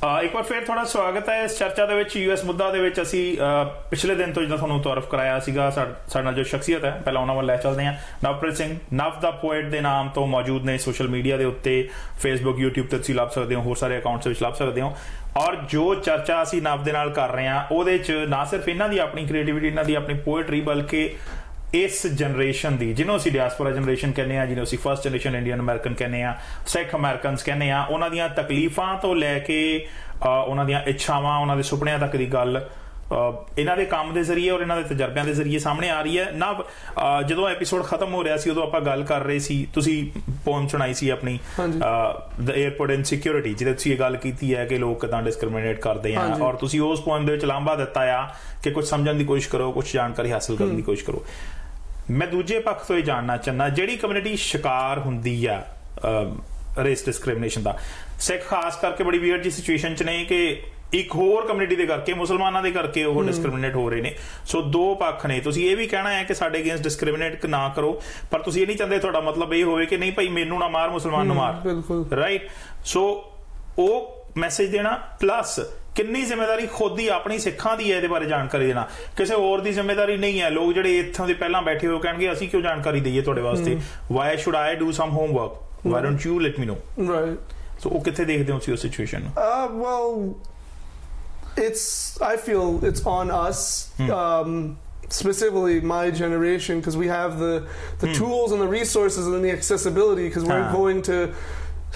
एक बार फिर थोड़ा स्वागत है इस चर्चा ਦੇ ਵਿੱਚ यूएस मुद्दा ਦੇ ਵਿੱਚ ਅਸੀਂ ਪਿਛਲੇ ਦਿਨ ਤੋਂ ਜਿਹੜਾ ਤੁਹਾਨੂੰ ਤਾਰਫ ਕਰਾਇਆ ਸੀਗਾ ਸਾਡੇ ਨਾਲ ਜੋ ਸ਼ਖਸੀਅਤ ਹੈ ਪਹਿਲਾਂ ਉਹਨਾਂ ਵੱਲ ਲੈ ਚੱਲਦੇ ਹਾਂ। ਨਵਪ੍ਰੀਤ ਸਿੰਘ ਨਵ ਦਾ ਪੋਇਟ ਦੇ ਨਾਮ ਤੋਂ ਮੌਜੂਦ ਨੇ ਸੋਸ਼ਲ ਮੀਡੀਆ ਦੇ ਉੱਤੇ ਫੇਸਬੁੱਕ YouTube ਤੇ ਤੁਸੀਂ ਲੱਭ ਸਕਦੇ ਹੋ, ਹੋਰ ਸਾਰੇ ਅਕਾਊਂਟਸ ਵਿੱਚ ਲੱਭ ਸਕਦੇ ਹੋ। ਔਰ ਜੋ ਚਰਚਾ ਅਸੀਂ ਨਵ ਦੇ ਨਾਲ ਕਰ ਰਹੇ ਹਾਂ ਉਹਦੇ 'ਚ ਨਾ ਸਿਰਫ ਇਹਨਾਂ ਦੀ ਆਪਣੀ ਕ੍ਰੀਏਟੀਵਿਟੀ, ਇਹਨਾਂ ਦੀ ਆਪਣੀ ਪੋਇਟਰੀ, ਬਲਕਿ इस जनरेशन की जिन्होंने असीं डियास्पोरा जनरेशन कहने, जिन्होंने असीं फस्ट जनरेशन इंडियन अमेरिकन कहने, सिख अमेरिकन कहने, उन्हां दीयां तकलीफां तो लैके उन्हां दीयां इच्छावां, उन्हां दे सुपनियां तक की गल इन्हां दे काम दे जरिए और इन्हां दे तजर्बियां दे जरिए सामने आ रही है। ना जदों एपीसोड खत्म हो रहा सी उदों आपां गल कर रहे सी, तुसीं पोम सुनाई सी अपनी द एयरपोर्ट इनसिक्योरिटी, जिहदे तुसीं ये गल कीती है कि लोग किदां डिस्क्रिमिनेट करदे हैं, और तुसीं उस पोम दे विच लांभा दित्ता आ कि कुछ समझण दी कोशिश करो, कुछ जानकारी हासिल करने की कोशिश करो। मैं दूजे पक्ष तो यह जानना चाहना, जिहड़ी कम्यूनिटी शिकार हुंदी आ रेस डिस्क्रिमिनेशन का, सिख खास करके बड़ी वियर्ड जी सिचुएशन च ने कि एक होर कम्यूनिटी दे करके, मुसलमानां दे करके वो डिस्क्रिमिनेट हो रहे ने। सो दो पक्ष ने, तुसीं ये भी कहना है कि साडे अगेंस्ट डिस्क्रिमिनेट ना करो, पर तुसीं ये नहीं चाहते तुहाडा मतलब ये होवे कि नहीं भाई मैनू ना मार, मुसलमान नूं मार, राइट। सो वो मैसेज देना, प्लस कितनी जिम्मेदारी खुद ही अपनी सिखां दी है, इहदे बारे जानकारी देना, किसी होर दी जिम्मेदारी नहीं है। लोग जिहड़े इत्थों दे पहलां बैठे हो कहणगे असीं क्यों जानकारी दईए तुहाडे वास्ते, why should I do some homework, why don't you let me know, right. So वो कित्थे देखदे हो उस सिचुएशन नूं? Well, I feel it's on us, specifically my generation, because we have the tools and the resources and the accessibility, because we're going to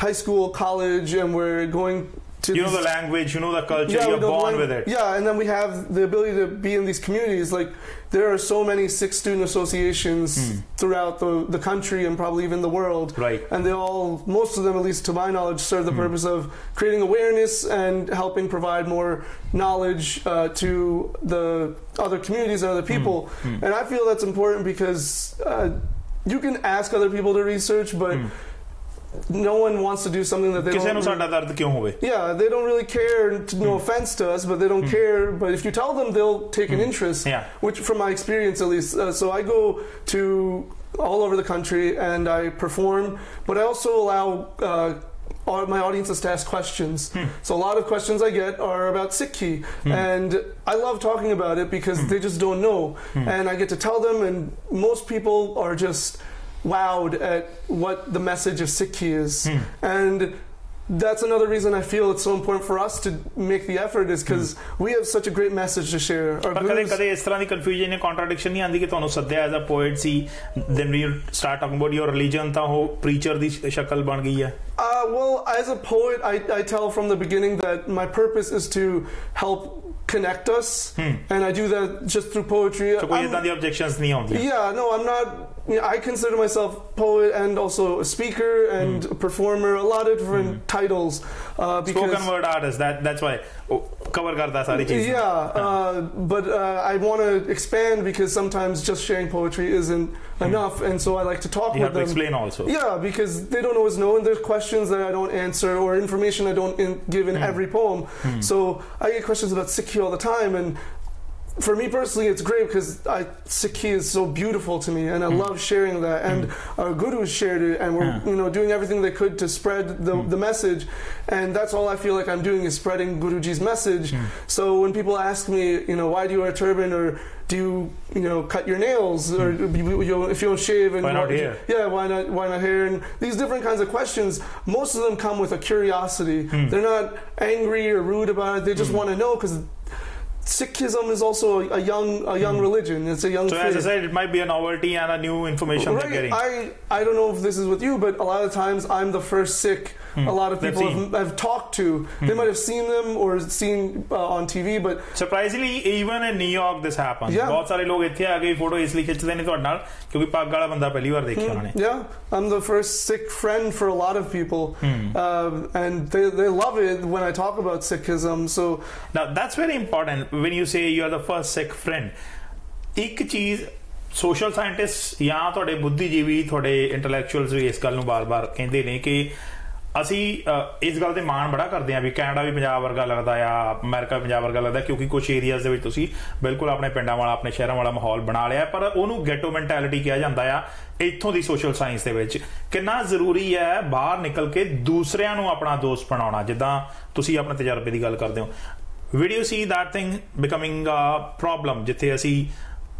high school, college, and we're going to, you know, the language, you know, the culture, you're born with it. Yeah, and then we have the ability to be in these communities. Like, there are so many Sikh student associations throughout the country and probably even the world. Right. And they all, most of them, at least to my knowledge, serve the purpose of creating awareness and helping provide more knowledge to the other communities and other people. And I feel that's important because you can ask other people to research, but no one wants to do something that they don't really, they don't really care. No offense to us, but they don't care. But if you tell them, they'll take an interest, which from my experience at least. So I go to all over the country and I perform, but I also allow my audiences to ask questions. So a lot of questions I get are about Sikhi, and I love talking about it because they just don't know, and I get to tell them, and most people are just wowed at what the message of Sikhi is. And that's another reason I feel it's so important for us to make the effort, is because we have such a great message to share. But kade is tarah di confusion ya contradiction nahi aandi ki ਤੁਹਾਨੂੰ ਸੱਦਿਆ as a poet C, then we start talking about your religion, ਤਾਂ ਉਹ preacher ਦੀ ਸ਼ਕਲ ਬਣ ਗਈ ਹੈ? Well, as a poet, I tell from the beginning that my purpose is to help connect us, and I do that just through poetry. So koi idan di objections nahi aundiyan? Yeah, no, I'm not. I consider myself poet and also a speaker and a performer, a lot of different titles. Because spoken word artist, that's why cover karta sari cheez. Yeah, but I want to expand, because sometimes just sharing poetry isn't enough, and so I like to talk with them. You have to explain also. Yeah, because they don't always know, and there's questions that I don't answer, or information I don't give in every poem. So I get questions about Sikhi all the time, and for me personally, it's great because Sikhi is so beautiful to me, and I love sharing that. And our gurus shared it, and we're doing everything they could to spread the message. And that's all I feel like I'm doing, is spreading Guruji's message. So when people ask me, why do you wear a turban, or do you cut your nails, or if you don't shave, and why not hair? Yeah, why not hair? And these different kinds of questions, most of them come with a curiosity. They're not angry or rude about it. They just want to know, because Sikhism is also a young religion. It's a young faith. As I said, it might be a novelty and a new information they're getting. I don't know if this is with you, but a lot of times I'm the first Sikh a lot of people have talked to. They might have seen them or seen on TV, but surprisingly, even in New York, this happens. बहुत सारे लोग इत्थे आ गए photo इसलिए खिंचते ने ਤੁਹਾਡੇ ਨਾਲ क्योंकि पग वाला बंदा पहली बार देखिया उन्होंने. Yeah, I'm the first Sikh friend for a lot of people, and they love it when I talk about Sikhism. So now that's very important when you say you are the first Sikh friend. एक चीज social scientist या ਤੁਹਾਡੇ ਬੁੱਧੀਜੀਵੀ ਤੁਹਾਡੇ intellectuals ਵੀ ਇਸ ਗੱਲ ਨੂੰ ਬਾਰ-ਬਾਰ ਕਹਿੰਦੇ ਨੇ ਕਿ ਅਸੀਂ ਇਸ ਗੱਲ ਤੇ ਮਾਣ ਬੜਾ ਕਰਦੇ ਹਾਂ ਵੀ ਕੈਨੇਡਾ ਵੀ ਪੰਜਾਬ ਵਰਗਾ ਲੱਗਦਾ ਆ, ਅਮਰੀਕਾ ਵੀ ਪੰਜਾਬ ਵਰਗਾ ਲੱਗਦਾ, ਕਿਉਂਕਿ ਕੁਛ ਏਰੀਆਜ਼ ਦੇ ਵਿੱਚ ਤੁਸੀਂ ਬਿਲਕੁਲ ਆਪਣੇ ਪਿੰਡਾਂ ਵਾਲਾ ਆਪਣੇ ਸ਼ਹਿਰਾਂ ਵਾਲਾ ਮਾਹੌਲ ਬਣਾ ਲਿਆ, ਪਰ ਉਹਨੂੰ ਗੈਟੋ ਮੈਂਟੈਲਿਟੀ ਕਿਹਾ ਜਾਂਦਾ ਆ ਇੱਥੋਂ ਦੀ ਸੋਸ਼ਲ ਸਾਇੰਸ ਦੇ ਵਿੱਚ। ਕਿੰਨਾ ਜ਼ਰੂਰੀ ਹੈ ਬਾਹਰ ਨਿਕਲ ਕੇ ਦੂਸਰਿਆਂ ਨੂੰ ਆਪਣਾ ਦੋਸਤ ਬਣਾਉਣਾ, ਜਿੱਦਾਂ ਤੁਸੀਂ ਆਪਣੇ ਤਜਰਬੇ ਦੀ ਗੱਲ ਕਰਦੇ ਹੋ। Did you see that thing becoming a problem ਜਿੱਥੇ ਅਸੀਂ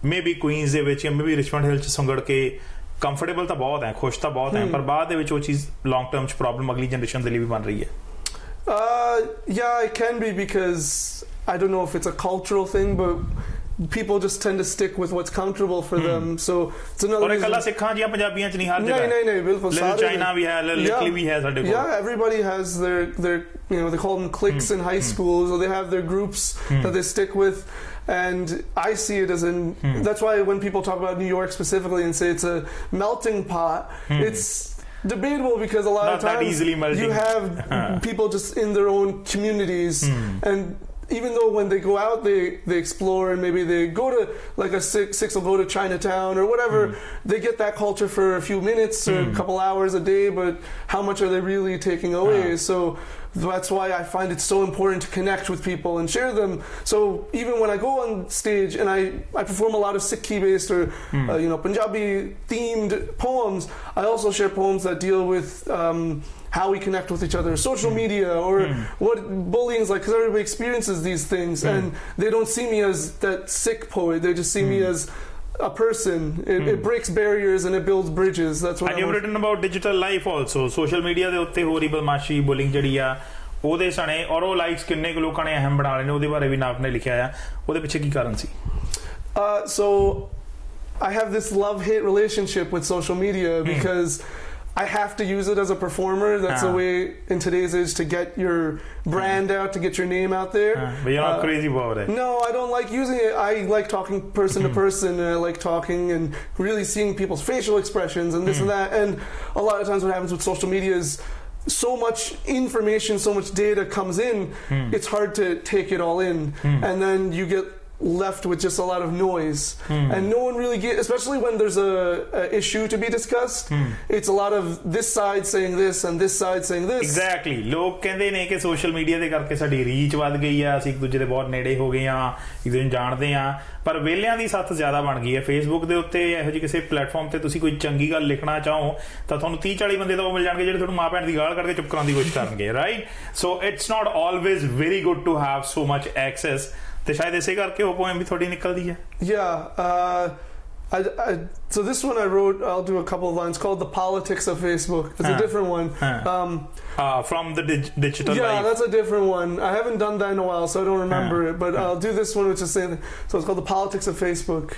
ਮੇਬੀ ਕੁਈਨਸ ਦੇ ਵਿੱਚ ਜਾਂ ਮੇਬੀ ਰਿਚਮੰਡ ਹਿਲ 'ਚ ਸੁੰਗੜ ਕੇ ਕੰਫਰਟੇਬਲ ਤਾਂ ਬਹੁਤ ਹੈ, ਖੁਸ਼ ਤਾਂ ਬਹੁਤ ਹੈ, ਪਰ ਬਾਅਦ ਦੇ ਵਿੱਚ ਉਹ ਚੀਜ਼ ਲੌਂਗ ਟਰਮ 'ਚ ਪ੍ਰੋਬਲਮ ਅਗਲੀ ਜਨਰੇਸ਼ਨ ਦੇ ਲਈ ਵੀ ਬਣ ਰਹੀ ਹੈ? Yeah, it can be, because I don't know if it's a cultural thing, but people just tend to stick with what's comfortable for them. So it's another reason. ਕੱਲਾ ਸਿੱਖਾਂ ਜਾਂ ਪੰਜਾਬੀਆਂ 'ਚ ਨਹੀਂ ਹਰ ਜਗ੍ਹਾ। ਨਹੀਂ ਬਿਲਕੁਲ ਸਾਰੇ ਚਾਈਨਾ ਵੀ ਹੈ, ਲਿਟਲੀ ਵੀ ਹੈ ਸਾਡੇ ਕੋਲ। Yeah, everybody has their you know, they call them cliques in high schools, or they have their groups that they stick with. And I see it as that's why when people talk about New York specifically and say it's a melting pot, it's debatable, because a lot of times you have people just in their own communities, and even though when they go out they explore, and maybe they go to like a six will go to Chinatown or whatever, they get that culture for a few minutes or a couple hours a day, but how much are they really taking away? So that's why I find it so important to connect with people and share them. So even when I go on stage and I perform a lot of Sikhi based or you know, Punjabi themed poems, I also share poems that deal with how we connect with each other, social media, or what bullying is like, because everybody experiences these things, and they don't see me as that sick poet, they just see me as a person. It breaks barriers and it builds bridges. That's what. And you've written about digital life also. Social media ਦੇ ਉੱਤੇ ਹੋ ਰਹੀ ਬਦਮਾਸ਼ੀ, bullying ਜਿਹੜੀ ਆ ਉਹਦੇ ਸਣੇ, ਔਰ ਉਹ ਲਾਈਕਸ ਕਿੰਨੇ ਕੁ ਲੋਕਾਂ ਨੇ ਅਹਿਮ ਬਣਾ ਲਏ ਨੇ, ਉਹਦੇ ਬਾਰੇ ਵੀ ਨਾਪ ਨੇ ਲਿਖਿਆ ਆ। ਉਹਦੇ ਪਿੱਛੇ ਕੀ ਕਾਰਨ ਸੀ? So I have this love-hate relationship with social media, because I have to use it as a performer. That's the way in today's age to get your brand out, to get your name out there. But you're not crazy about it. No, I don't like using it. I like talking person to person, and I like talking and really seeing people's facial expressions and this and that. And a lot of times what happens with social media is so much information, so much data comes in, it's hard to take it all in. And then you get left with just a lot of noise, and no one really gets, especially when there's a issue to be discussed, it's a lot of this side saying this and this side saying this. Exactly. ਲੋਕ ਕਹਿੰਦੇ ਨੇ ਕਿ social media ਦੇ ਕਰਕੇ ਸਾਡੀ reach ਵੱਧ ਗਈ ਆ, ਅਸੀਂ ਇੱਕ ਦੂਜੇ ਦੇ ਬਹੁਤ ਨੇੜੇ ਹੋ ਗਏ ਆ, ਇੱਕ ਦੂਜੇ ਨੂੰ ਜਾਣਦੇ ਆ, ਪਰ ਵੇਲਿਆਂ ਦੀ ਸੱਥ ਜ਼ਿਆਦਾ ਬਣ ਗਈ ਹੈ। ਫੇਸਬੁੱਕ ਦੇ ਉੱਤੇ ਇਹੋ ਜਿਹੀ ਕਿਸੇ ਪਲੇਟਫਾਰਮ ਤੇ ਤੁਸੀਂ ਕੋਈ ਚੰਗੀ ਗੱਲ ਲਿਖਣਾ ਚਾਹੋ ਤਾਂ ਤੁਹਾਨੂੰ 30-40 ਬੰਦੇ ਤਾਂ ਉਹ ਮਿਲ ਜਾਣਗੇ ਜਿਹੜੇ ਤੁਹਾਨੂੰ ਮਾਂ ਭੈਣ ਦੀ ਗਾਲ ਕੱਢ ਕੇ ਚੁੱਪ ਕਰਾਉਣ ਦੀ ਕੋਸ਼ਿਸ਼ ਕਰਨਗੇ, right? So it's not always very good to have so much access, ਤੇ ਸ਼ਾਇਦ ਇਸੇ ਕਰਕੇ ਉਹ ਪੋਇਮ ਵੀ ਥੋੜੀ ਨਿਕਲਦੀ ਹੈ। So this one I wrote, I'll do a couple of lines, called The Politics of Facebook. It's a different one. From the digital life. Yeah, that's a different one. I haven't done that in a while, so I don't remember it, but I'll do this one, which is saying, so it's called The Politics of Facebook.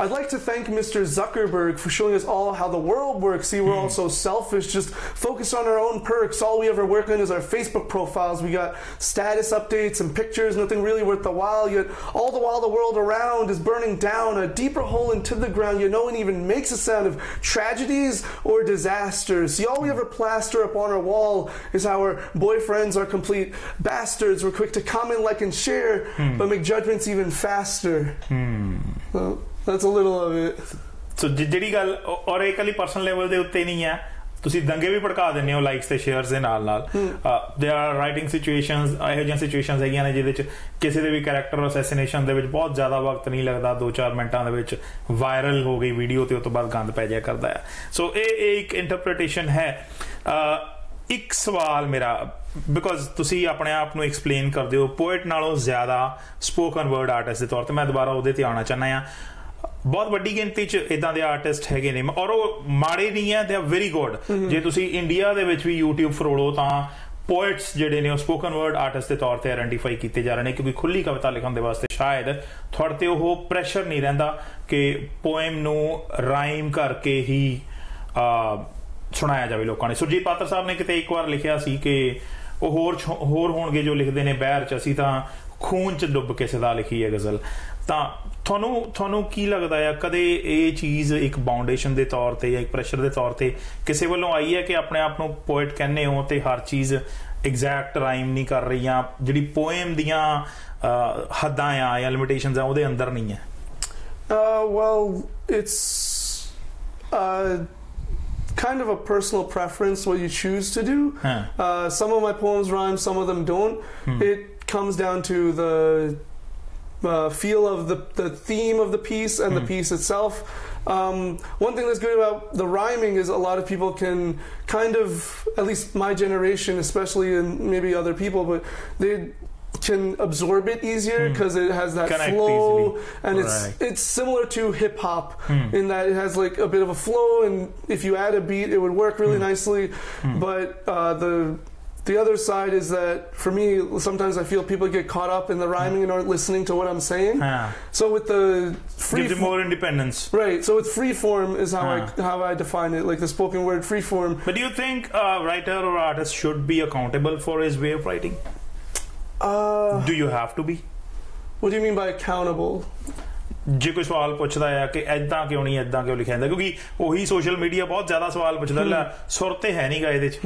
I'd like to thank Mr. Zuckerberg for showing us all how the world works. See, we're all so selfish, just focused on our own perks. All we ever work on is our Facebook profiles. We got status updates and pictures, nothing really worth the while, yet all the while the world around is burning down a deeper hole into the ground, yet no one even makes a sound of tragedies or disasters. See, all we ever plaster up on our wall is how our boyfriends are complete bastards. We're quick to comment, like, and share, but make judgments even faster. So, that's a little of it. So ਜਿਹੜੀ ਗੱਲ ਔਰ ਇਹ ਇਕੱਲੀ personal level ਦੇ ਉੱਤੇ ਨਹੀਂ ਹੈ, ਤੁਸੀਂ ਦੰਗੇ ਵੀ ਭੜਕਾ ਦਿੰਦੇ ਹੋ ਲਾਈਕਸ ਤੇ ਸ਼ੇਅਰਸ ਦੇ ਨਾਲ ਨਾਲ। there are writing situations, ਇਹੋ ਜਿਹੀਆਂ ਸਿਚੁਏਸ਼ਨਸ ਹੈਗੀਆਂ ਨੇ ਜਿਹਦੇ 'ਚ ਕਿਸੇ ਦੇ ਵੀ ਕੈਰੈਕਟਰ ਅਸੈਸੀਨੇਸ਼ਨ ਦੇ ਵਿੱਚ ਬਹੁਤ ਜ਼ਿਆਦਾ ਵਕਤ ਨਹੀਂ ਲੱਗਦਾ, 2-4 ਮਿੰਟਾਂ ਦੇ ਵਿੱਚ ਵਾਇਰਲ ਹੋ ਗਈ ਵੀਡੀਓ ਤੇ ਉਸ ਤੋਂ ਬਾਅਦ ਗੰਦ ਪੈ ਜਾਇਆ ਕਰਦਾ ਹੈ। ਸੋ ਇਹ ਇੱਕ ਇੰਟਰਪ੍ਰੀਟੇਸ਼ਨ ਹੈ। ਇੱਕ ਸਵਾਲ ਮੇਰਾ, ਬਿਕੋਜ਼ ਤੁਸੀਂ ਆਪਣੇ ਆਪ ਨੂੰ ਐਕਸਪਲੇਨ ਕਰਦੇ ਹੋ ਪੋਇਟ ਨਾਲੋਂ ਜ਼ਿਆਦਾ ਸਪੋਕਨ ਵਰਡ ਆਰਟਿਸਟ ਦੇ ਤੌਰ ਤੇ, ਮੈਂ ਦੁਬਾਰਾ ਉਹਦੇ ਤੇ ਆਉਣਾ ਚਾਹੁੰਦਾ ਹਾਂ। ਬਹੁਤ ਵੱਡੀ ਗਿਣਤੀ 'ਚ ਇੱਦਾਂ ਦੇ ਆਰਟਿਸਟ ਹੈਗੇ ਨੇ, ਔਰ ਉਹ ਮਾੜੇ ਨਹੀਂ ਹੈ, ਦੇ ਆਰ ਵੈਰੀ ਗੁੱਡ। ਜੇ ਤੁਸੀਂ ਇੰਡੀਆ ਦੇ ਵਿੱਚ ਵੀ YouTube ਫਰੋਲੋ ਤਾਂ ਪੋਇਟਸ ਜਿਹੜੇ ਨੇ ਉਹ ਸਪੋਕਨ ਵਰਡ ਆਰਟਿਸਟ ਦੇ ਤੌਰ ਤੇ ਆਇਡੈਂਟੀਫਾਈ ਕੀਤੇ ਜਾ ਰਹੇ ਨੇ, ਕਿਉਂਕਿ ਖੁੱਲੀ ਕਵਿਤਾ ਲਿਖਣ ਦੇ ਵਾਸਤੇ ਸ਼ਾਇਦ ਤੁਹਾਡੇ ਤੇ ਉਹ ਪ੍ਰੈਸ਼ਰ ਨਹੀਂ ਰਹਿੰਦਾ ਕਿ ਪੋਇਮ ਨੂੰ ਰਾਈਮ ਕਰਕੇ ਹੀ ਸੁਣਾਇਆ ਜਾਵੇ ਲੋਕਾਂ ਨੇ। ਸੁਰਜੀਤ ਪਾਤਰ ਸਾਹਿਬ ਨੇ ਕਿਤੇ ਇੱਕ ਵਾਰ ਲਿਖਿਆ ਸੀ ਕਿ ਉਹ ਹੋਰ ਹੋਣਗੇ ਜੋ ਲਿਖਦੇ ਨੇ ਬਹਿਰ 'ਚ, ਅਸੀਂ ਤਾਂ ਖੂਨ 'ਚ ਡੁੱਬ ਕੇ ਸਦਾ ਲਿਖੀ ਹੈ ਗਜ਼ਲ। ਤਾਂ ਤੁਹਾਨੂੰ ਕੀ ਲੱਗਦਾ ਆ, ਕਦੇ ਇਹ ਚੀਜ਼ ਇੱਕ ਬਾਉਂਡੇਸ਼ਨ ਦੇ ਤੌਰ ਤੇ ਜਾਂ ਇੱਕ ਪ੍ਰੈਸ਼ਰ ਦੇ ਤੌਰ ਤੇ ਕਿਸੇ ਵੱਲੋਂ ਆਈ ਹੈ ਕਿ ਆਪਣੇ ਆਪ ਨੂੰ ਪੋਇਟ ਕਹਿੰਦੇ ਹੋ ਤੇ ਹਰ ਚੀਜ਼ ਐਗਜ਼ੈਕਟ ਰਾਈਮ ਨਹੀਂ ਕਰ ਰਹੀ, ਜਾਂ ਜਿਹੜੀ ਪੋਇਮ ਦੀਆਂ ਹੱਦਾਂ ਆ ਜਾਂ ਲਿਮਿਟੇਸ਼ਨਸ ਆ ਉਹਦੇ ਅੰਦਰ ਨਹੀਂ ਹੈ? Well, it's kind of a personal preference what you choose to do. Some of my poems rhyme, some of them don't. It comes down to the feel of the theme of the piece and the piece itself. One thing that's good about the rhyming is a lot of people can kind of, at least my generation especially, and maybe other people, but they can absorb it easier because it has that Connect flow easily. And it's similar to hip hop in that it has like a bit of a flow, and if you add a beat it would work really nicely. But the other side is that for me sometimes I feel people get caught up in the rhyming and aren't listening to what I'm saying. So with the free gives you more independence, right? So with free form is how I define it, like the spoken word free form. But do you think a writer or artist should be accountable for his way of writing? Do you have to be? What do you mean by accountable? ਜੇ ਕੋਈ ਸਵਾਲ ਪੁੱਛਦਾ ਹੈ ਕਿ ਐਦਾਂ ਕਿਉਂ ਨਹੀਂ ਐਦਾਂ ਕਿਉਂ ਲਿਖਿਆ ਜਾਂਦਾ, ਕਿਉਂਕਿ ਉਹੀ ਸੋਸ਼ਲ ਮੀਡੀਆ ਬਹੁਤ ਜ਼ਿਆਦਾ ਸਵਾਲ ਪੁੱਛਦਾ, ਲੈ ਸੁਰ ਤੇ ਹੈ ਨਹੀਂਗਾ ਇਹਦੇ ਚ.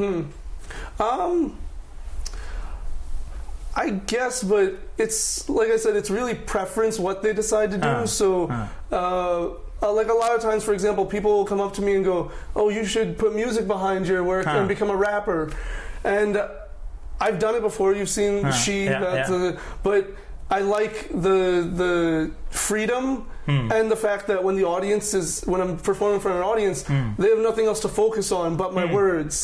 I guess, but it's like I said, it's really preference what they decide to do. So like a lot of times, for example, people will come up to me and go, oh, you should put music behind your work and become a rapper. And I've done it before. You've seen but I like the freedom and the fact that when I'm performing in front of an audience, they have nothing else to focus on but my words.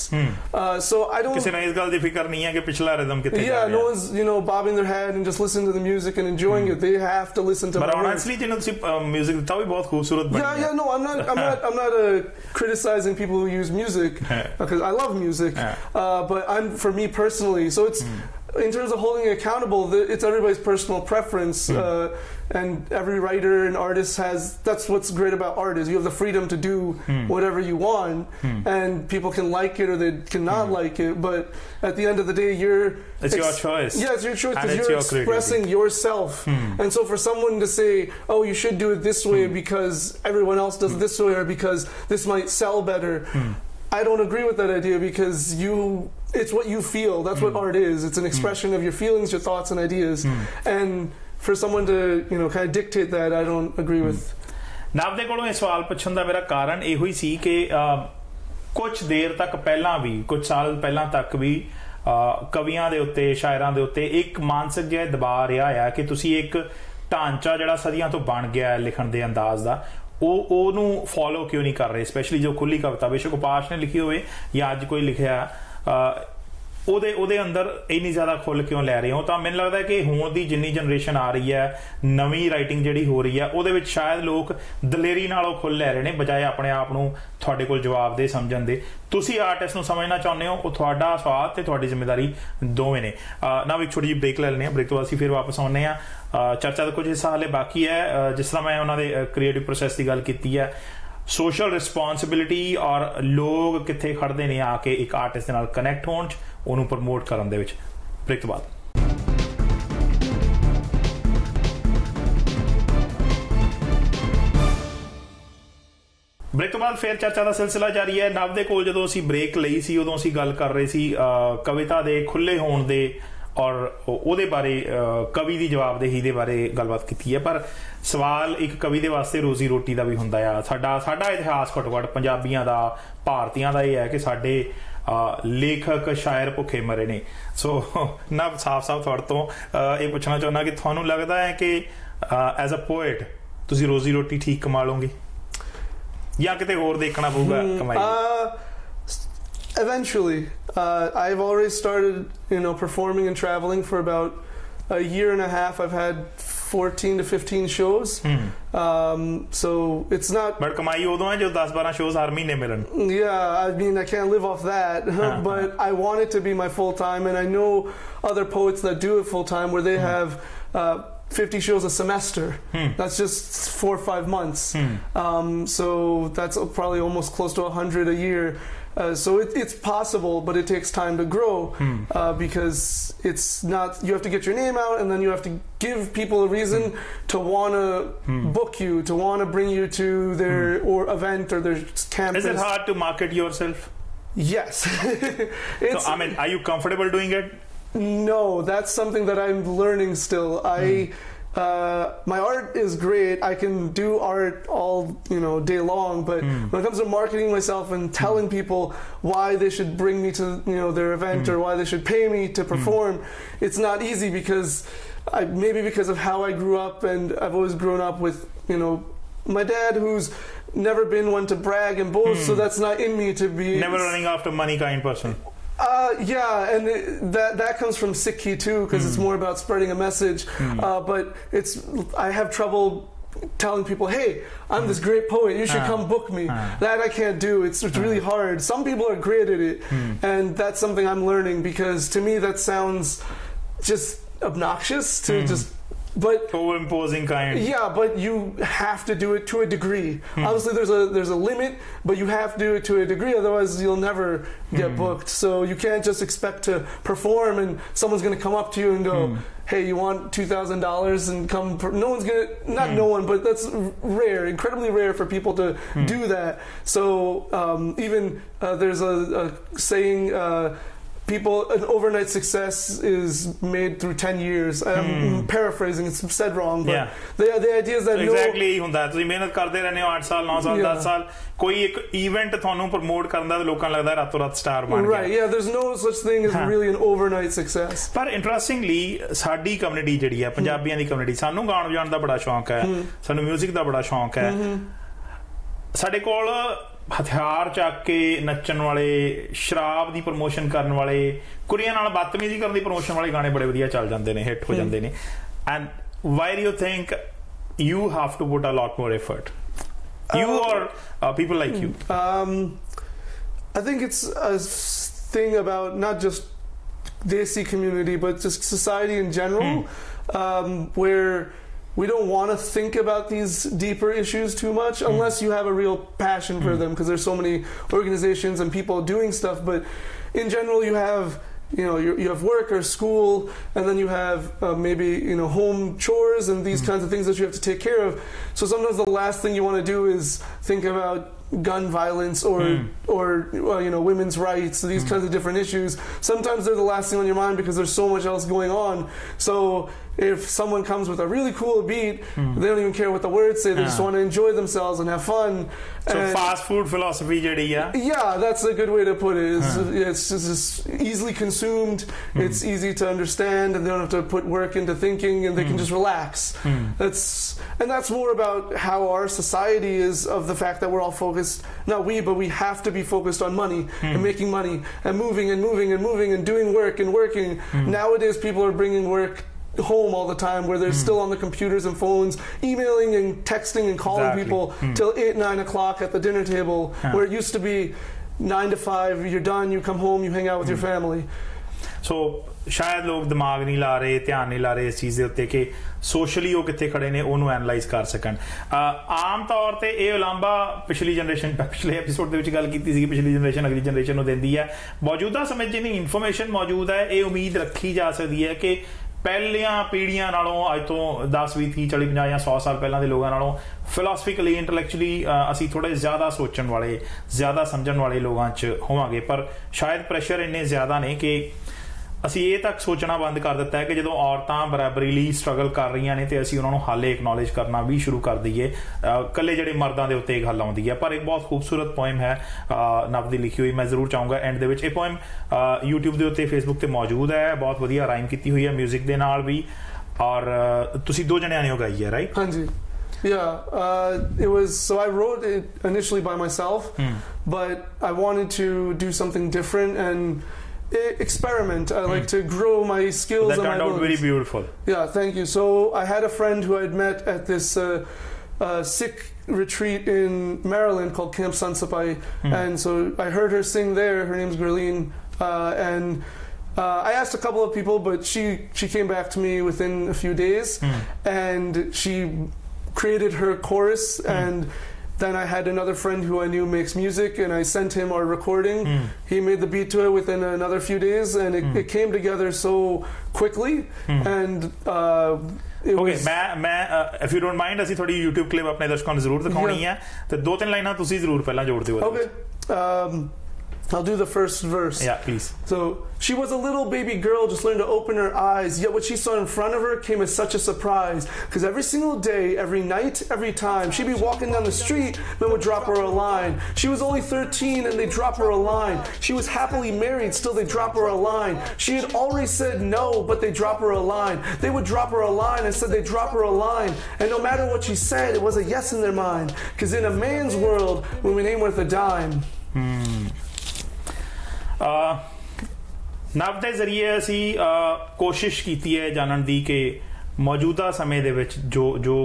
So I don't. ਕਿਸੇ ਨੂੰ ਇਸ ਗੱਲ ਦੀ ਫਿਕਰ ਨਹੀਂ ਹੈ ਕਿ ਪਿਛਲਾ rhythm ਕਿੱਥੇ ਜਾ ਰਿਹਾ. No one's bobbing their head and just listening to the music and enjoying it. They have to listen to. But honestly, ਜਿਹਨੂੰ ਤੁਸੀਂ music ਦਿੱਤਾ ਵੀ ਬਹੁਤ ਖੂਬਸੂਰਤ ਬਣੀ. No, I'm not criticizing people who use music because I love music. But for me personally, so it's. In terms of holding it accountable, it's everybody's personal preference, and every writer and artist that's what's great about art is you have the freedom to do whatever you want, and people can like it or they cannot like it, but at the end of the day it's your choice. Yeah, it's your choice because you're expressing yourself. And so for someone to say, oh, you should do it this way because everyone else does it this way or because this might sell better, I don't agree with that idea because it's what you feel. That's what art is. It's an expression of your feelings, your thoughts and ideas. And for someone to, kind of dictate that, I don't agree with. ਨਾਵ ਦੇ ਕੋਲੋਂ ਇਹ ਸਵਾਲ ਪੁੱਛਣ ਦਾ ਮੇਰਾ ਕਾਰਨ ਇਹੋ ਹੀ ਸੀ ਕਿ ਕੁਝ ਦੇਰ ਤੱਕ ਪਹਿਲਾਂ ਵੀ, ਕੁਝ ਸਾਲ ਪਹਿਲਾਂ ਤੱਕ ਵੀ ਕਵੀਆਂ ਦੇ ਉੱਤੇ, ਸ਼ਾਇਰਾਂ ਦੇ ਉੱਤੇ ਇੱਕ ਮਾਨਸਿਕ ਜਿਹਾ ਦਬਾਅ ਰਿਹਾ ਹੈ ਕਿ ਤੁਸੀਂ ਇੱਕ ਢਾਂਚਾ ਜਿਹੜਾ ਸਦੀਆਂ ਤੋਂ ਬਣ ਗਿਆ ਲਿਖਣ ਦੇ ਅੰਦਾਜ਼ ਦਾ, ਉਹਨੂੰ ਫੋਲੋ ਕਿਉਂ ਨਹੀਂ ਕਰ ਰਹੇ, ਸਪੈਸ਼ਲੀ ਜੋ ਖੁੱਲੀ ਕਵਿਤਾ ਬੇਸ਼ੱਕ ਉਪਾਸ਼ ਨੇ ਲਿਖੀ ਹੋਵੇ ਜਾਂ ਅੱਜ ਕੋਈ ਲਿਖਿਆ, ਉਹਦੇ ਅੰਦਰ ਇੰਨੀ ਜ਼ਿਆਦਾ ਖੁੱਲ੍ਹ ਕਿਉਂ ਲੈ ਰਹੇ ਹੋ? ਤਾਂ ਮੈਨੂੰ ਲੱਗਦਾ ਕਿ ਹੁਣ ਦੀ ਜਿੰਨੀ ਜਨਰੇਸ਼ਨ ਆ ਰਹੀ ਹੈ, ਨਵੀਂ ਰਾਈਟਿੰਗ ਜਿਹੜੀ ਹੋ ਰਹੀ ਹੈ, ਉਹਦੇ ਵਿੱਚ ਸ਼ਾਇਦ ਲੋਕ ਦਲੇਰੀ ਨਾਲ ਉਹ ਖੁੱਲ੍ਹ ਲੈ ਰਹੇ ਨੇ ਬਜਾਏ ਆਪਣੇ ਆਪ ਨੂੰ ਤੁਹਾਡੇ ਕੋਲ ਜਵਾਬ ਦੇ ਸਮਝਣ ਦੇ. ਤੁਸੀਂ ਆਰਟਿਸਟ ਨੂੰ ਸਮਝਣਾ ਚਾਹੁੰਦੇ ਹੋ, ਉਹ ਤੁਹਾਡਾ ਸਵਾਦ ਤੇ ਤੁਹਾਡੀ ਜ਼ਿੰਮੇਵਾਰੀ ਦੋਵੇਂ ਨੇ. ਨਾ ਇੱਕ ਛੋਟੀ ਜਿਹੀ ਬ੍ਰੇਕ ਲੈ ਲੈਂਦੇ ਹਾਂ, ਬ੍ਰੇਕ ਤੋਂ ਬਾਅਦ ਅਸੀਂ ਫਿਰ ਵਾਪਸ ਆਉਂਦੇ ਹਾਂ. ਚਰਚਾ ਦਾ ਕੁਝ ਹਿੱਸਾ ਹਾਲੇ ਬਾਕੀ ਹੈ. ਜਿਸ ਤਰ੍ਹਾਂ ਮੈਂ ਉਹਨਾਂ ਦੇ ਕ੍ਰੀਏਟਿਵ ਪ੍ਰੋਸੈਸ ਦੀ ਗੱਲ ਕੀਤੀ ਹੈ, ਸੋਸ਼ਲ ਰਿਸਪੌਂਸਿਬਿਲਿਟੀ ਔਰ ਲੋਕ ਕਿੱਥੇ ਖੜਦੇ ਨੇ ਆ ਕੇ ਇੱਕ ਆਰਟਿਸਟ ਦੇ ਨਾਲ ਕਨੈਕਟ ਹੋਣ 'ਚ, ਉਹਨੂੰ ਪ੍ਰਮੋਟ ਕਰਨ ਦੇ ਵਿੱਚ. ਬ੍ਰੇਕ ਤੋਂ ਬਾਅਦ ਫਿਰ ਚਰਚਾ ਦਾ ਸਿਲਸਿਲਾ ਜਾਰੀ ਹੈ. ਨਵ ਦੇ ਕੋਲ ਜਦੋਂ ਅਸੀਂ ਬ੍ਰੇਕ ਲਈ ਸੀ ਉਦੋਂ ਅਸੀਂ ਗੱਲ ਕਰ ਰਹੇ ਸੀ ਕਵਿਤਾ ਦੇ ਖੁੱਲ੍ਹੇ ਹੋਣ ਦੇ ਔਰ ਉਹਦੇ ਬਾਰੇ, ਕਵੀ ਦੀ ਜਵਾਬਦੇਹੀ ਦੇ ਬਾਰੇ ਗੱਲਬਾਤ ਕੀਤੀ ਹੈ. ਪਰ ਸਵਾਲ ਇੱਕ ਕਵੀ ਦੇ ਵਾਸਤੇ ਰੋਜ਼ੀ ਰੋਟੀ ਦਾ ਵੀ ਹੁੰਦਾ ਆ. ਸਾਡਾ ਇਤਿਹਾਸ ਘੱਟੋ ਘੱਟ ਪੰਜਾਬੀਆਂ ਦਾ, ਭਾਰਤੀਆਂ ਦਾ ਇਹ ਹੈ ਕਿ ਸਾਡੇ ਲੇਖਕ ਸ਼ਾਇਰ ਭੁੱਖੇ ਮਰੇ ਨੇ. ਸੋ ਨਾ ਸਾਫ਼ ਤੁਹਾਡੇ ਤੋਂ ਇਹ ਪੁੱਛਣਾ ਚਾਹੁੰਦਾ ਕਿ ਤੁਹਾਨੂੰ ਲੱਗਦਾ ਹੈ ਕਿ ਐਜ਼ ਅ ਪੋਇਟ ਤੁਸੀਂ ਰੋਜ਼ੀ ਰੋਟੀ ਠੀਕ ਕਮਾ ਲਓਗੇ ਜਾਂ ਕਿਤੇ ਹੋਰ ਦੇਖਣਾ ਪਊਗਾ ਕਮਾਈ? Eventually. I've already started, performing and traveling for about a year and a half. I've had 14 to 15 shows. So it's not... But kamai udo hai jo 10-12 shows har mahine milan. Yeah, I mean, I can't live off that. But I want it to be my full-time. And I know other poets that do it full-time where they have... 50 shows a semester. That's just 4 or 5 months. So that's probably almost close to 100 a year. So it's possible, but it takes time to grow because it's not. You have to get your name out, and then you have to give people a reason to want to book you, to want to bring you to their event or their campus. Is it hard to market yourself? Yes. So, I mean, are you comfortable doing it? No, that's something that I'm learning still. my art is great. I can do art all day long, but when it comes to marketing myself and telling people why they should bring me to their event or why they should pay me to perform, it's not easy because maybe because of how I grew up, and I've always grown up with my dad, who's never been one to brag and boast, so that's not in me to be never running after money kind person. Yeah, and that comes from Sikhi too, because it's more about spreading a message. But I have trouble telling people, hey, I'm this great poet, you should come book me. That I can't do. It's really hard. Some people are great at it, and that's something I'm learning, because to me that sounds just obnoxious to just. But over-imposing kind. Yeah, but you have to do it to a degree. Obviously, there's a limit, but you have to do it to a degree. Otherwise, you'll never get booked. So you can't just expect to perform and someone's going to come up to you and go, "Hey, you want $2,000?" and come. No one's going to. Not no one, but that's rare, incredibly rare for people to do that. So even there's a saying. An overnight success is made through 10 years. I'm paraphrasing, it's said wrong, but the idea is that exactly ਹੁੰਦਾ ਤੁਸੀਂ ਮਿਹਨਤ ਕਰਦੇ ਰਹਿੰਦੇ ਹੋ 8 ਸਾਲ 9 ਸਾਲ 10 ਸਾਲ ਕੋਈ ਇੱਕ ਇਵੈਂਟ ਤੁਹਾਨੂੰ ਪ੍ਰਮੋਟ ਕਰਨ ਦਾ ਲੋਕਾਂ ਨੂੰ ਲੱਗਦਾ ਰਾਤੋਂ ਰਾਤ ਸਟਾਰ ਬਣ ਗਿਆ right yeah there's no such thing as really an overnight success ਪਰ ਇੰਟਰਸਟਿੰਗਲੀ ਸਾਡੀ ਕਮਿਊਨਿਟੀ ਜਿਹੜੀ ਹੈ ਪੰਜਾਬੀਆਂ ਦੀ ਕਮਿਊਨਿਟੀ ਸਾਨੂੰ ਗਾਣ ਵਜਾਉਣ ਦਾ ਬੜਾ ਸ਼ੌਂਕ ਹੈ ਸਾਨੂੰ 뮤직 ਦਾ ਬੜਾ ਸ਼ੌਂਕ ਹੈ ਸਾਡੇ ਕੋਲ ਹਥਿਆਰ ਚੱਕ ਕੇ ਨੱਚਣ ਵਾਲੇ ਸ਼ਰਾਬ ਦੀ ਪ੍ਰਮੋਸ਼ਨ ਕਰਨ ਵਾਲੇ ਕੁੜੀਆਂ ਨਾਲ ਬਦਤਮੀਜ਼ੀ ਕਰਨ ਦੀ ਪ੍ਰਮੋਸ਼ਨ ਵਾਲੇ ਗਾਣੇ ਬੜੇ ਵਧੀਆ ਚੱਲ ਜਾਂਦੇ ਨੇ ਹਿੱਟ ਹੋ ਜਾਂਦੇ ਨੇ and why do you think you have to put a lot more effort you or people like you? I think it's a thing about not just Desi community but just society in general, where we don't want to think about these deeper issues too much unless you have a real passion for them, because there's so many organizations and people doing stuff. But in general, you have you have work or school, and then you have maybe home chores and these kinds of things that you have to take care of. So sometimes the last thing you want to do is think about gun violence or women's rights, these kinds of different issues. Sometimes they're the last thing on your mind because there's so much else going on. So if someone comes with a really cool beat, they don't even care what the words say, they just want to enjoy themselves and have fun. So fast food philosophy jadi yeah, that's a good way to put it. It's just easily consumed, it's easy to understand, and they don't have to put work into thinking, and they can just relax. That's more about how our society is, of the fact that we're all focused, not we, but we have to be focused on money and making money and moving and moving and moving and doing work and working. Nowadays people are bringing work home all the time, where they're still on the computers and phones, emailing and texting and calling people till 8-9 o'clock at the dinner table, where it used to be 9 to 5, you're done, you come home, you hang out with your family. So ਸ਼ਾਇਦ ਲੋਕ ਦਿਮਾਗ ਨਹੀਂ ਲਾ ਰਹੇ, ਧਿਆਨ ਨਹੀਂ ਲਾ ਰਹੇ ਇਸ ਚੀਜ਼ ਦੇ ਉੱਤੇ ਕਿ ਸੋਸ਼ਲੀ ਉਹ ਕਿੱਥੇ ਖੜੇ ਨੇ, ਉਹਨੂੰ ਐਨਲਾਈਜ਼ ਕਰ ਸਕਣ. ਆਮ ਤੌਰ ਤੇ ਇਹ ਉਲਾਂਭਾ ਪਿਛਲੀ ਜਨਰੇਸ਼ਨ, ਪਿਛਲੇ ਐਪੀਸੋਡ ਦੇ ਵਿੱਚ ਗੱਲ ਕੀਤੀ ਸੀ, ਪਿਛਲੀ ਜਨਰੇਸ਼ਨ ਅਗਲੀ ਜਨਰੇਸ਼ਨ ਨੂੰ ਦਿੰਦੀ ਹੈ. ਮੌਜੂਦਾ ਸਮੇਂ ਜਿੰਨੀ ਇਨਫੋਰਮੇਸ਼ਨ ਮੌਜੂਦ ਹੈ, ਇਹ ਉਮੀਦ ਰੱਖੀ ਜਾ ਸਕਦੀ ਹੈ ਕਿ ਪਹਿਲੀਆਂ ਪੀੜ੍ਹੀਆਂ ਨਾਲੋਂ, ਅੱਜ ਤੋਂ 10 20 30 40 50 ਜਾਂ 100 ਸਾਲ ਪਹਿਲਾਂ ਦੇ ਲੋਕਾਂ ਨਾਲੋਂ ਫਿਲਾਸਫਿਕਲੀ, ਇੰਟੈਲੈਕਚੁਅਲੀ ਅਸੀਂ ਥੋੜ੍ਹੇ ਜ਼ਿਆਦਾ ਸੋਚਣ ਵਾਲੇ, ਜ਼ਿਆਦਾ ਸਮਝਣ ਵਾਲੇ ਲੋਕਾਂ 'ਚ ਹੋਵਾਂਗੇ. ਪਰ ਸ਼ਾਇਦ ਪ੍ਰੈਸ਼ਰ ਇੰਨੇ ਜ਼ਿਆਦਾ ਨੇ ਕਿ ਅਸੀਂ ਇਹ ਤੱਕ ਸੋਚਣਾ ਬੰਦ ਕਰ ਦਿੱਤਾ ਹੈ ਕਿ ਜਦੋਂ ਔਰਤਾਂ ਬਰਾਬਰੀ ਲਈ ਸਟਰਗਲ ਕਰ ਰਹੀਆਂ ਨੇ ਤੇ ਅਸੀਂ ਉਹਨਾਂ ਨੂੰ ਹਾਲੇ ਐਕਨੋਲੇਜ ਕਰਨਾ ਵੀ ਸ਼ੁਰੂ ਕਰ ਦਈਏ. ਇਕੱਲੇ ਜਿਹੜੇ ਮਰਦਾਂ ਦੇ ਉੱਤੇ ਇਹ ਗੱਲ ਆਉਂਦੀ ਹੈ. ਪਰ ਇੱਕ ਬਹੁਤ ਖੂਬਸੂਰਤ ਪੋਇਮ ਹੈ ਨਵ ਦੀ ਲਿਖੀ ਹੋਈ, ਮੈਂ ਜ਼ਰੂਰ ਚਾਹੂੰਗਾ ਐਂਡ ਦੇ ਵਿੱਚ. ਇਹ ਪੋਇਮ YouTube ਦੇ ਉੱਤੇ, Facebook ਤੇ ਮੌਜੂਦ ਹੈ, ਬਹੁਤ ਵਧੀਆ ਰਾਈਮ ਕੀਤੀ ਹੋਈ ਹੈ ਮਿਊਜ਼ਿਕ ਦੇ ਨਾਲ ਵੀ, ਔਰ ਤੁਸੀਂ ਦੋ ਜਣਿਆਂ ਨੇ ਉਹ ਗਾਈ ਹੈ, ਰਾਈਟ? ਹਾਂਜੀ. Yeah, it was, so I wrote it initially by myself, but I wanted to do something different and experiment. I like to grow my skills. That turned out very beautiful. Yeah, thank you. So I had a friend who I had met at this Sikh retreat in Maryland called Camp Sansapai, and so I heard her sing there. Her name's Gurleen, and I asked a couple of people, but she came back to me within a few days, and she created her chorus, and then I had another friend who I knew makes music, and I sent him our recording. He made the beat to it within another few days, and it came together so quickly. And it was... ਮੈਂ if you don't mind, ਅਸੀਂ ਥੋੜੀ YouTube clip ਆਪਣੇ ਦਰਸ਼ਕਾਂ ਨੂੰ ਜ਼ਰੂਰ ਦਿਖਾਉਣੀ ਹੈ, ਤੇ 2-3 ਲਾਈਨਾਂ ਤੁਸੀਂ ਜ਼ਰੂਰ ਪਹਿਲਾਂ ਜੋੜ ਦਿਓ. Okay. I'll do the first verse. Yeah, please. So, she was a little baby girl, just learned to open her eyes, yet what she saw in front of her came as such a surprise. Because every single day, every night, every time, she'd be walking down the street, men would drop her a line. She was only 13 and they drop her a line. She was happily married, still they drop her a line. She had already said no, but they drop her a line. They would drop her a line and said they drop her a line. And no matter what she said, it was a yes in their mind. Because in a man's world, women ain't worth a dime. ਨਵ ਦੇ ਜ਼ਰੀਏ ਅਸੀਂ ਕੋਸ਼ਿਸ਼ ਕੀਤੀ ਹੈ ਜਾਣਨ ਦੀ ਕਿ ਮੌਜੂਦਾ ਸਮੇਂ ਦੇ ਵਿੱਚ ਜੋ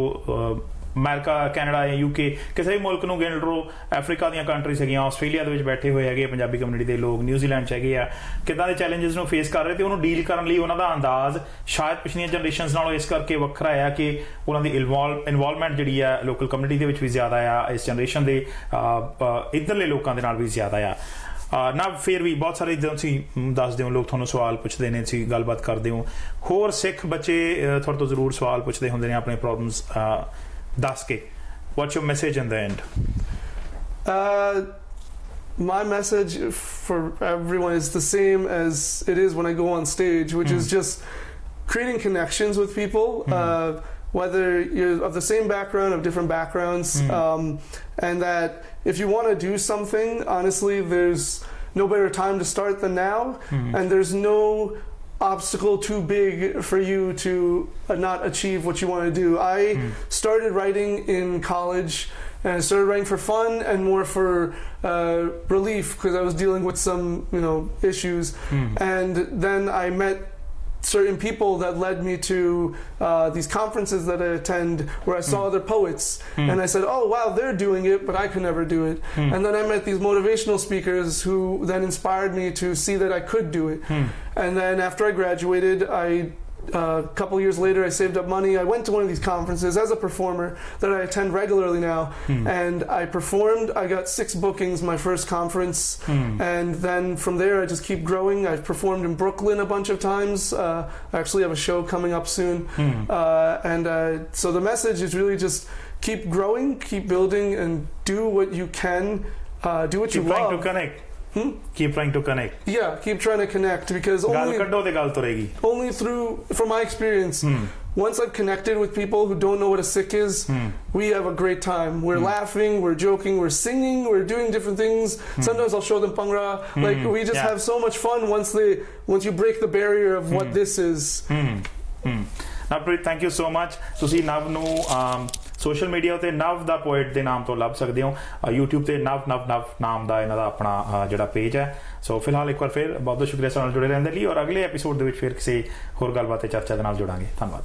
ਅਮਰੀਕਾ ਕੈਨੇਡਾ ਜਾਂ UK ਕਿਸੇ ਵੀ ਮੁਲਕ ਨੂੰ ਗਿਣ ਲਓ, ਅਫਰੀਕਾ ਦੀਆਂ ਕੰਟਰੀਜ਼ ਹੈਗੀਆਂ, ਆਸਟ੍ਰੇਲੀਆ ਦੇ ਵਿੱਚ ਬੈਠੇ ਹੋਏ ਹੈਗੇ ਪੰਜਾਬੀ ਕਮਿਊਨਿਟੀ ਦੇ ਲੋਕ, ਨਿਊਜ਼ੀਲੈਂਡ 'ਚ ਹੈਗੇ ਆ, ਕਿੱਦਾਂ ਦੇ ਚੈਲੰਜਸ ਨੂੰ ਫੇਸ ਕਰ ਰਹੇ ਤੇ ਉਹਨੂੰ ਡੀਲ ਕਰਨ ਲਈ ਉਹਨਾਂ ਦਾ ਅੰਦਾਜ਼ ਸ਼ਾਇਦ ਪਿਛਲੀਆਂ ਜਨਰੇਸ਼ਨਸ ਨਾਲੋਂ ਇਸ ਕਰਕੇ ਵੱਖਰਾ ਆ ਕਿ ਉਹਨਾਂ ਦੀ ਇਨਵੋਲਵਮੈਂਟ ਜਿਹੜੀ ਆ ਲੋਕਲ ਕਮਿਊਨਿਟੀ ਦੇ ਵਿੱਚ ਵੀ ਜ਼ਿਆਦਾ ਆ, ਇਸ ਜਨਰੇਸ਼ਨ ਦੇ ਇੱਧਰਲੇ ਲੋਕਾਂ ਦੇ ਨਾਲ ਵੀ ਜ਼ਿਆਦਾ ਆ। ਨਾ ਫਿਰ ਵੀ ਬਹੁਤ ਸਾਰੇ ਜਦੋਂ ਤੁਸੀਂ ਦੱਸਦੇ ਹੋ ਲੋਕ ਤੁਹਾਨੂੰ ਸਵਾਲ ਪੁੱਛਦੇ ਨੇ, ਤੁਸੀਂ ਗੱਲਬਾਤ ਕਰਦੇ ਹੋ, ਹੋਰ ਸਿੱਖ ਬੱਚੇ ਤੁਹਾਡੇ ਤੋਂ ਜ਼ਰੂਰ ਸਵਾਲ ਪੁੱਛਦੇ ਹੁੰਦੇ ਨੇ ਆਪਣੇ ਪ੍ਰੋਬਲਮਸ ਦੱਸ ਕੇ। What's your message in the end? My message for everyone is the same as it is when I go on stage, which is just creating connections with people, whether you're of the same background, of different backgrounds, and that if you want to do something, honestly, there's no better time to start than now, and there's no obstacle too big for you to not achieve what you want to do. I started writing in college, and I started writing for fun and more for relief because I was dealing with some, issues. And then I met certain people that led me to these conferences that I attend where I saw other poets and I said, oh wow, they're doing it, but I could never do it. And then I met these motivational speakers who then inspired me to see that I could do it. And then after I graduated, a couple years later, I saved up money. I went to one of these conferences as a performer that I attend regularly now, and I performed. I got 6 bookings my first conference, and then from there I just keep growing. I've performed in Brooklyn a bunch of times. I actually have a show coming up soon, and so the message is really just keep growing, keep building, and do what you can. Do what you love. Trying to connect. Keep trying to connect. Yeah, keep trying to connect because only through, from my experience, once I've connected with people who don't know what a Sikh is, we have a great time. We're laughing, we're joking, we're singing, we're doing different things. Sometimes I'll show them Bhangra. Like we just have so much fun once you break the barrier of what this is. Navpreet, thank you so much. ਤੁਸੀਂ ਨਵ ਨੂੰ social media ਤੇ ਨਵ ਦਾ poet ਦੇ ਨਾਮ ਤੋਂ ਲੱਭ ਸਕਦੇ ਹੋ, YouTube ਤੇ ਨਵ ਨਾਮ ਦਾ ਇਹਨਾਂ ਦਾ ਆਪਣਾ ਜਿਹੜਾ ਪੇਜ ਹੈ। ਸੋ ਫਿਲਹਾਲ ਇੱਕ ਵਾਰ ਫਿਰ ਬਹੁਤ ਬਹੁਤ ਸ਼ੁਕਰੀਆ ਸਾਡੇ ਨਾਲ ਜੁੜੇ ਰਹਿਣ ਦੇ ਲਈ, ਔਰ ਅਗਲੇ ਐਪੀਸੋਡ ਦੇ ਵਿੱਚ ਫਿਰ ਕਿਸੇ ਹੋਰ ਗੱਲਬਾਤ ਤੇ ਚਰਚਾ ਦੇ ਨਾਲ ਜੁੜਾਂਗੇ। ਧੰਨਵਾਦ।